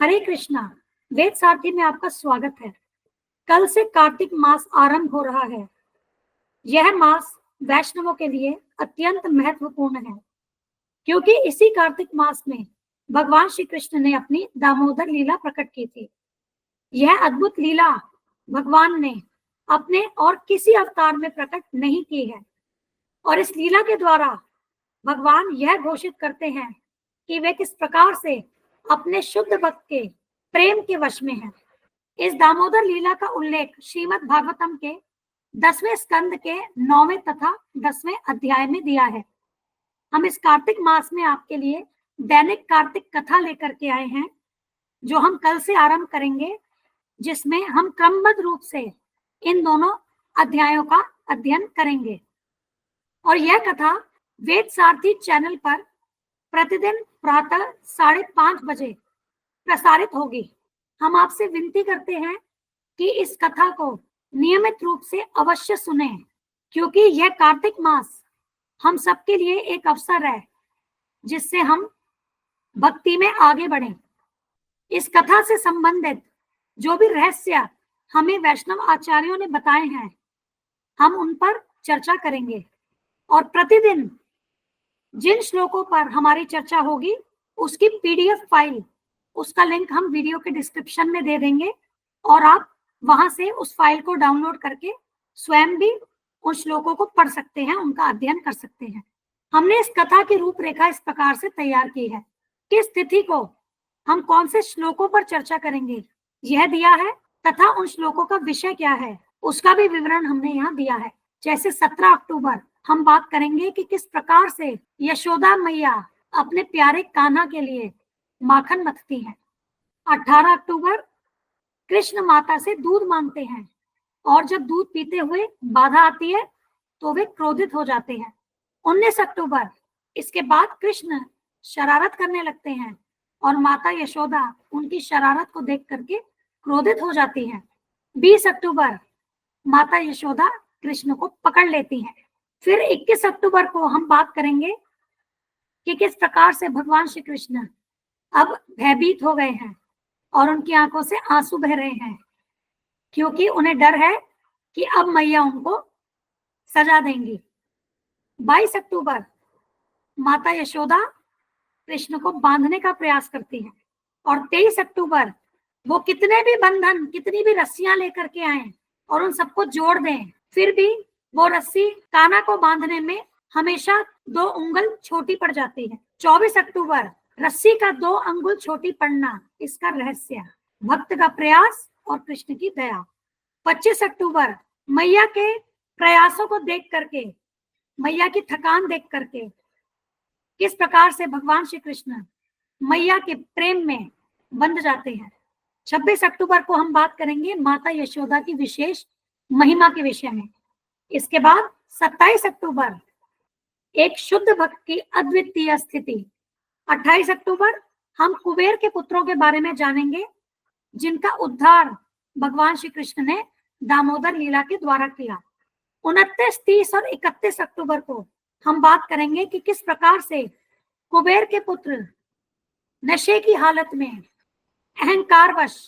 हरे कृष्णा। वेद सारथी में आपका स्वागत है। कल से कार्तिक मास आरंभ हो रहा है। यह मास वैष्णवों के लिए अत्यंत महत्वपूर्ण है, क्योंकि इसी कार्तिक मास में भगवान श्री कृष्ण ने अपनी दामोदर लीला प्रकट की थी। यह अद्भुत लीला भगवान ने अपने और किसी अवतार में प्रकट नहीं की है, और इस लीला के द्वारा भगवान यह घोषित करते हैं कि वे किस प्रकार से अपने शुद्ध भक्त के प्रेम के वश में हैं। इस दामोदर लीला का उल्लेख श्रीमद् भागवतम के 10वें स्कंद के 9वें तथा 10वें अध्याय में दिया है। हम इस कार्तिक मास में आपके लिए दैनिक कार्तिक कथा लेकर के आए हैं, जो हम कल से आरंभ करेंगे, जिसमें हम क्रमबद्ध रूप से इन दोनों अध्यायों का अध्ययन करेंगे। और यह कथा वेद सारथी चैनल पर प्रतिदिन प्रातः 5:30 बजे प्रसारित होगी। हम आपसे विनती करते हैं कि इस कथा को नियमित रूप से अवश्य सुने, क्योंकि यह कार्तिक मास हम सबके लिए एक अवसर है जिससे हम भक्ति में आगे बढ़ें। इस कथा से संबंधित जो भी रहस्य हमें वैष्णव आचार्यों ने बताए हैं, हम उन पर चर्चा करेंगे। और प्रतिदिन जिन श्लोकों पर हमारी चर्चा होगी, उसकी पीडीएफ फाइल, उसका लिंक हम वीडियो के डिस्क्रिप्शन में दे देंगे, और आप वहां से उस फाइल को डाउनलोड करके स्वयं भी उन श्लोकों को पढ़ सकते हैं, उनका अध्ययन कर सकते हैं। हमने इस कथा की रूपरेखा इस प्रकार से तैयार की है। किस तिथि को हम कौन से श्लोकों पर चर्चा करेंगे यह दिया है, तथा उन श्लोकों का विषय क्या है उसका भी विवरण हमने यहाँ दिया है। जैसे 17 अक्टूबर हम बात करेंगे कि किस प्रकार से यशोदा मैया अपने प्यारे कान्हा के लिए माखन मथती हैं। 18 अक्टूबर कृष्ण माता से दूध मांगते हैं, और जब दूध पीते हुए बाधा आती है तो वे क्रोधित हो जाते हैं। 19 अक्टूबर इसके बाद कृष्ण शरारत करने लगते हैं, और माता यशोदा उनकी शरारत को देख करके क्रोधित हो जाती हैं। 20 अक्टूबर माता यशोदा कृष्ण को पकड़ लेती हैं। फिर 21 अक्टूबर को हम बात करेंगे कि किस प्रकार से भगवान श्री कृष्ण अब भयभीत हो गए हैं और उनकी आंखों से आंसू बह रहे हैं, क्योंकि उन्हें डर है कि अब मैया उनको सजा देंगी। 22 अक्टूबर माता यशोदा कृष्ण को बांधने का प्रयास करती हैं, और 23 अक्टूबर वो कितने भी बंधन, कितनी भी रस्सियां लेकर के आए और उन सबको जोड़ दें, फिर भी वो रस्सी कान्हा को बांधने में हमेशा 2 उंगल छोटी पड़ जाती है। 24 अक्टूबर रस्सी का 2 अंगुल छोटी पड़ना, इसका रहस्य भक्त का प्रयास और कृष्ण की दया। 25 अक्टूबर मैया के प्रयासों को देख करके, मैया की थकान देख करके किस प्रकार से भगवान श्री कृष्ण मैया के प्रेम में बंध जाते हैं। 26 अक्टूबर को हम बात करेंगे माता यशोदा की विशेष महिमा के विषय में। इसके बाद 27 अक्टूबर एक शुद्ध भक्त की अद्वितीय स्थिति। 28 अक्टूबर हम कुबेर के पुत्रों के बारे में जानेंगे, जिनका उद्धार भगवान श्री कृष्ण ने दामोदर लीला के द्वारा किया। 29, 30 और 31 अक्टूबर को हम बात करेंगे कि किस प्रकार से कुबेर के पुत्र नशे की हालत में अहंकारवश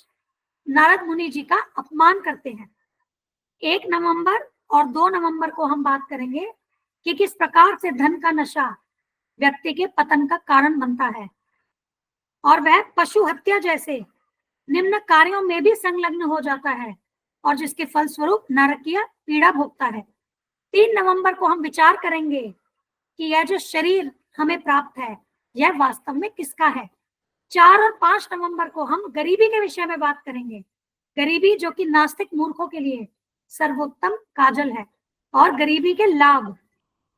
नारद मुनि जी का अपमान करते हैं। 1 नवंबर और 2 नवंबर को हम बात करेंगे कि किस प्रकार से धन का नशा व्यक्ति के पतन का कारण बनता है, और वह पशु हत्या जैसे निम्न कार्यों में भी संलग्न हो जाता है, और जिसके फलस्वरूप नरकीय पीड़ा भोगता है। 3 नवंबर को हम विचार करेंगे कि यह जो शरीर हमें प्राप्त है, यह वास्तव में किसका है। 4 और 5 नवंबर को हम गरीबी के विषय में बात करेंगे। गरीबी जो कि नास्तिक मूर्खों के लिए सर्वोत्तम काजल है, और गरीबी के लाभ,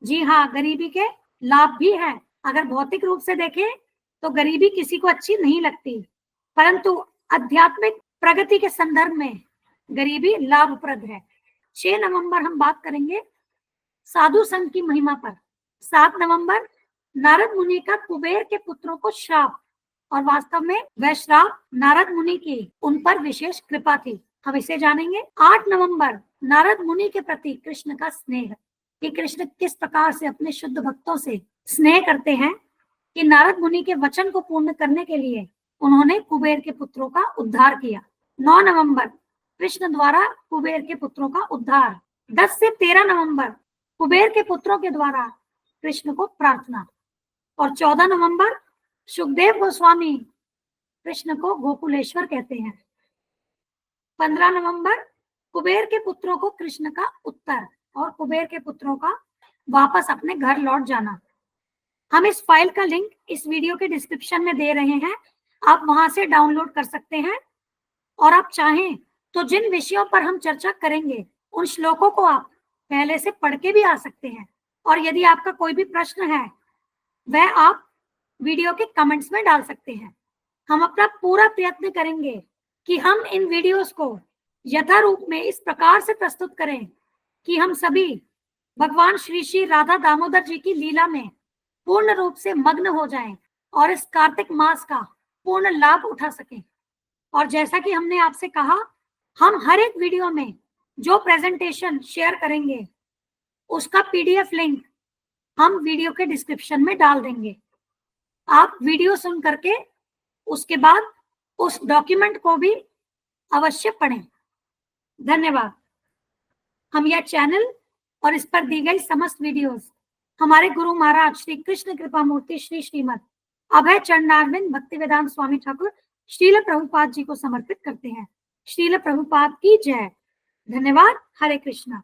जी हाँ, गरीबी के लाभ भी हैं। अगर भौतिक रूप से देखें तो गरीबी किसी को अच्छी नहीं लगती, परंतु आध्यात्मिक प्रगति के संदर्भ में गरीबी लाभप्रद है। 6 नवंबर हम बात करेंगे साधु संघ की महिमा पर। 7 नवंबर नारद मुनि का कुबेर के पुत्रों को श्राप, और वास्तव में वह श्राप नारद मुनि की उन पर विशेष कृपा थी, हम इसे जानेंगे। 8 नवंबर नारद मुनि के प्रति कृष्ण का स्नेह, कि कृष्ण किस प्रकार से अपने शुद्ध भक्तों से स्नेह करते हैं, कि नारद मुनि के वचन को पूर्ण करने के लिए उन्होंने कुबेर के पुत्रों का उद्धार किया। 9 नवंबर कृष्ण द्वारा कुबेर के पुत्रों का उद्धार। 10 से 13 नवंबर कुबेर के पुत्रों के द्वारा कृष्ण को प्रार्थना। और 14 नवंबर सुखदेव गोस्वामी कृष्ण को गोकुलेश्वर कहते हैं। 15 नवंबर कुबेर के पुत्रों को कृष्ण का उत्तर और कुबेर के पुत्रों का वापस अपने घर लौट जाना। हम इस फाइल का लिंक इस वीडियो के डिस्क्रिप्शन में दे रहे हैं, आप वहां से डाउनलोड कर सकते हैं। और आप चाहें तो जिन विषयों पर हम चर्चा करेंगे उन श्लोकों को आप पहले से पढ़ के भी आ सकते हैं। और यदि आपका कोई भी प्रश्न है वह आप वीडियो के कमेंट्स में डाल सकते हैं। हम अपना पूरा प्रयत्न करेंगे कि हम इन वीडियोस को यथारूप में इस प्रकार से प्रस्तुत करें कि हम सभी भगवान श्री श्री राधा दामोदर जी की लीला में पूर्ण रूप से मग्न हो जाएं और इस कार्तिक मास का पूर्ण लाभ उठा सकें। और जैसा कि हमने आपसे कहा, हम हर एक वीडियो में जो प्रेजेंटेशन शेयर करेंगे उसका पीडीएफ लिंक हम वीडियो के डिस्क्रिप्शन में डाल देंगे। आप वीडियो सुन करके उसके बाद उस डॉक्यूमेंट को भी अवश्य पढ़ें। धन्यवाद। हम यह चैनल और इस पर दी गई समस्त वीडियोस हमारे गुरु महाराज श्री कृष्ण कृपा मूर्ति श्री श्रीमद अभय चरणारविंद भक्तिवेदांत स्वामी ठाकुर श्रील प्रभुपाद जी को समर्पित करते हैं। श्रील प्रभुपाद की जय। धन्यवाद। हरे कृष्णा।